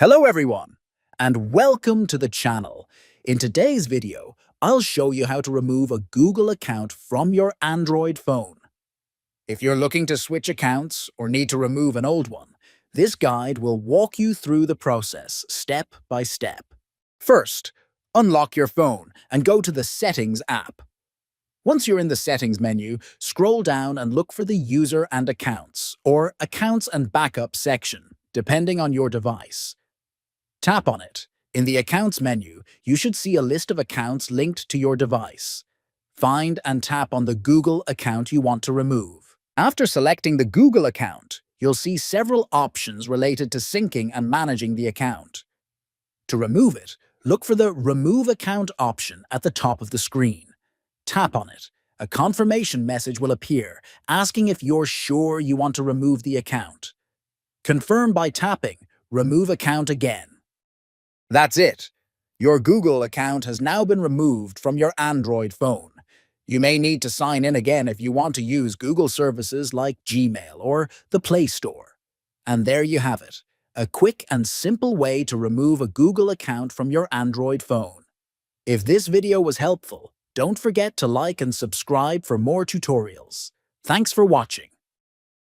Hello everyone, and welcome to the channel. In today's video, I'll show you how to remove a Google account from your Android phone. If you're looking to switch accounts or need to remove an old one, this guide will walk you through the process step by step. First, unlock your phone and go to the Settings app. Once you're in the Settings menu, scroll down and look for the User and Accounts, or Accounts and Backup section, depending on your device. Tap on it. In the Accounts menu, you should see a list of accounts linked to your device. Find and tap on the Google account you want to remove. After selecting the Google account, you'll see several options related to syncing and managing the account. To remove it, look for the Remove Account option at the top of the screen. Tap on it. A confirmation message will appear, asking if you're sure you want to remove the account. Confirm by tapping Remove Account again. That's it. Your Google account has now been removed from your Android phone. You may need to sign in again if you want to use Google services like Gmail or the Play Store. And there you have it, a quick and simple way to remove a Google account from your Android phone. If this video was helpful, don't forget to like and subscribe for more tutorials. Thanks for watching.